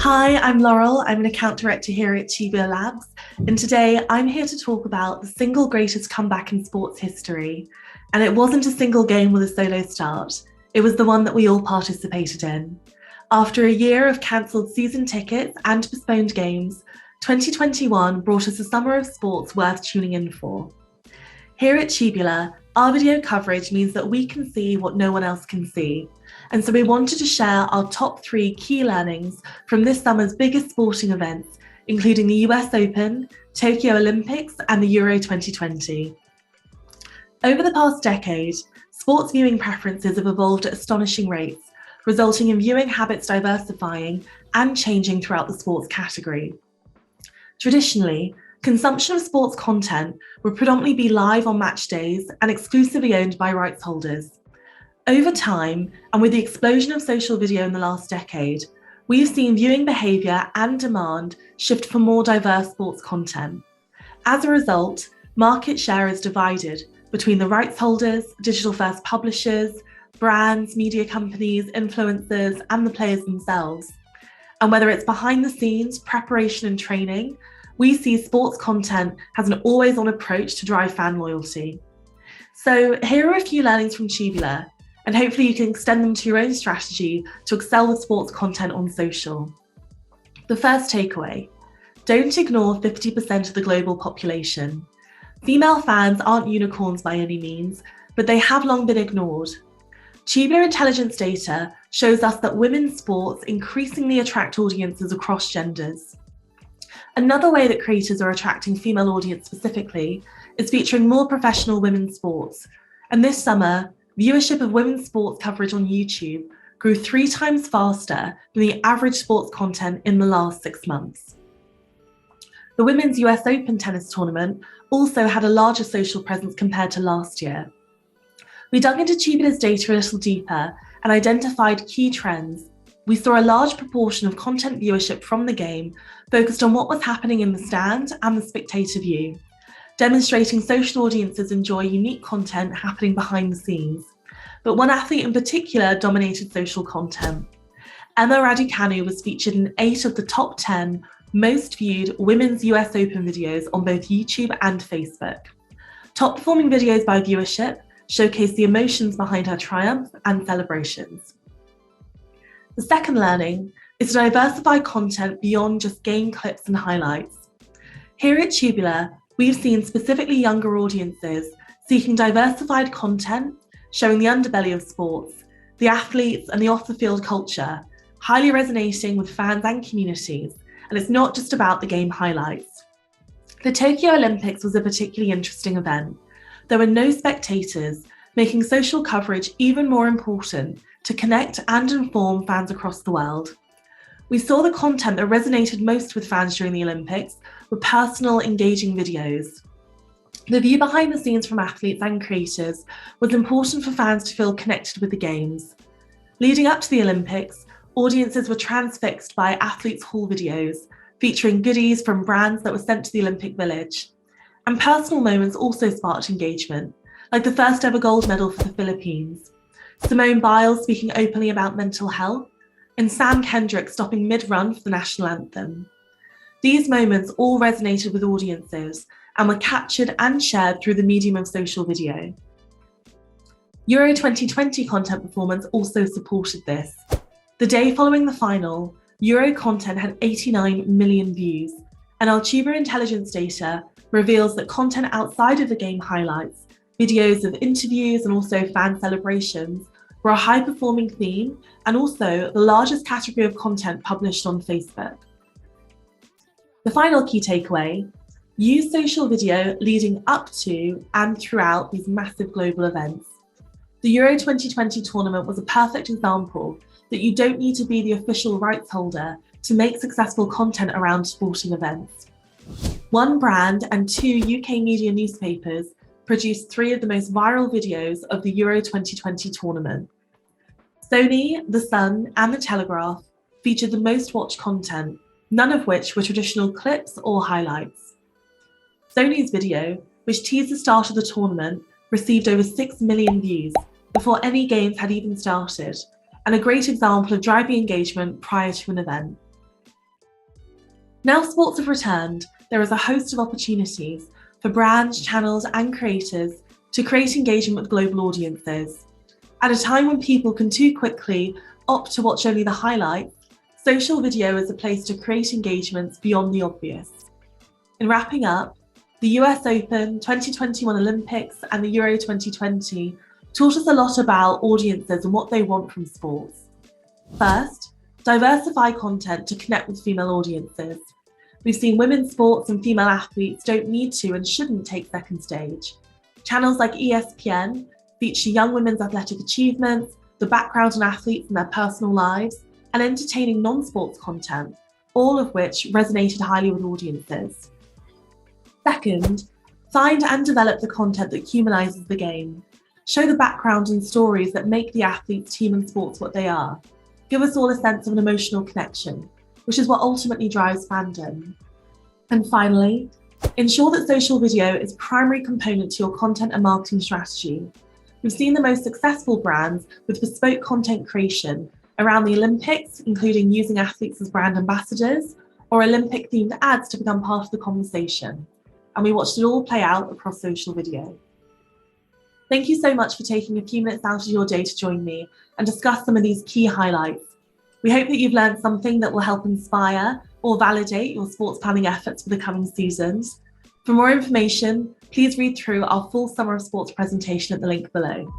Hi, I'm Laurel. I'm an account director here at Tubular Labs, and today I'm here to talk about the single greatest comeback in sports history. And it wasn't a single game with a solo start, it was the one that we all participated in. After a year of cancelled season tickets and postponed games, 2021 brought us a summer of sports worth tuning in for. Here at Tubular, our video coverage means that we can see what no one else can see. And so we wanted to share our top 3 key learnings from this summer's biggest sporting events, including the US Open, Tokyo Olympics, and the Euro 2020. Over the past decade, sports viewing preferences have evolved at astonishing rates, resulting in viewing habits diversifying and changing throughout the sports category. Traditionally, consumption of sports content would predominantly be live on match days and exclusively owned by rights holders. Over time, and with the explosion of social video in the last decade, we've seen viewing behaviour and demand shift for more diverse sports content. As a result, market share is divided between the rights holders, digital-first publishers, brands, media companies, influencers, and the players themselves. And whether it's behind the scenes, preparation and training, we see sports content has an always-on approach to drive fan loyalty. So here are a few learnings from Tubular, and hopefully you can extend them to your own strategy to excel with sports content on social. The first takeaway: don't ignore 50% of the global population. Female fans aren't unicorns by any means, but they have long been ignored. Tubular intelligence data shows us that women's sports increasingly attract audiences across genders. Another way that creators are attracting female audience specifically is featuring more professional women's sports. And this summer, viewership of women's sports coverage on YouTube grew 3 times faster than the average sports content in the last 6 months. The Women's US Open tennis tournament also had a larger social presence compared to last year. We dug into Tubular's data a little deeper and identified key trends. We saw a large proportion of content viewership from the game focused on what was happening in the stand and the spectator view, demonstrating social audiences enjoy unique content happening behind the scenes. But one athlete in particular dominated social content. Emma Raducanu was featured in 8 of the top 10 most viewed women's US Open videos on both YouTube and Facebook. Top performing videos by viewership showcase the emotions behind her triumph and celebrations. The second learning is to diversify content beyond just game clips and highlights. Here at Tubular, we've seen specifically younger audiences seeking diversified content, showing the underbelly of sports, the athletes and the off-the-field culture, highly resonating with fans and communities, and it's not just about the game highlights. The Tokyo Olympics was a particularly interesting event. There were no spectators, making social coverage even more important to connect and inform fans across the world. We saw the content that resonated most with fans during the Olympics were personal, engaging videos. The view behind the scenes from athletes and creators was important for fans to feel connected with the games. Leading up to the Olympics, audiences were transfixed by athletes' haul videos, featuring goodies from brands that were sent to the Olympic Village. And personal moments also sparked engagement, like the first ever gold medal for the Philippines, Simone Biles speaking openly about mental health, and Sam Kendrick stopping mid-run for the national anthem. These moments all resonated with audiences and were captured and shared through the medium of social video. Euro 2020 content performance also supported this. The day following the final, Euro content had 89 million views, and our Tubular intelligence data reveals that content outside of the game highlights, videos of interviews and also fan celebrations, were a high-performing theme and also the largest category of content published on Facebook. The final key takeaway: use social video leading up to and throughout these massive global events. The Euro 2020 tournament was a perfect example that you don't need to be the official rights holder to make successful content around sporting events. One brand and 2 UK media newspapers produced 3 of the most viral videos of the Euro 2020 tournament. Sony, The Sun, and The Telegraph featured the most watched content, none of which were traditional clips or highlights. Sony's video, which teased the start of the tournament, received over 6 million views before any games had even started, and a great example of driving engagement prior to an event. Now sports have returned, there is a host of opportunities for brands, channels, and creators to create engagement with global audiences. At a time when people can too quickly opt to watch only the highlights, social video is a place to create engagements beyond the obvious. In wrapping up, the US Open, 2021 Olympics, and the Euro 2020 taught us a lot about audiences and what they want from sports. First, diversify content to connect with female audiences. We've seen women's sports and female athletes don't need to and shouldn't take second stage. Channels like ESPN feature young women's athletic achievements, the background on athletes and their personal lives, and entertaining non-sports content, all of which resonated highly with audiences. Second, find and develop the content that humanizes the game. Show the background and stories that make the athletes, team, and sports what they are. Give us all a sense of an emotional connection, which is what ultimately drives fandom. And finally, ensure that social video is a primary component to your content and marketing strategy. We've seen the most successful brands with bespoke content creation around the Olympics, including using athletes as brand ambassadors, or Olympic-themed ads to become part of the conversation. And we watched it all play out across social video. Thank you so much for taking a few minutes out of your day to join me and discuss some of these key highlights. We hope that you've learned something that will help inspire or validate your sports planning efforts for the coming seasons. For more information, please read through our full Summer of Sports presentation at the link below.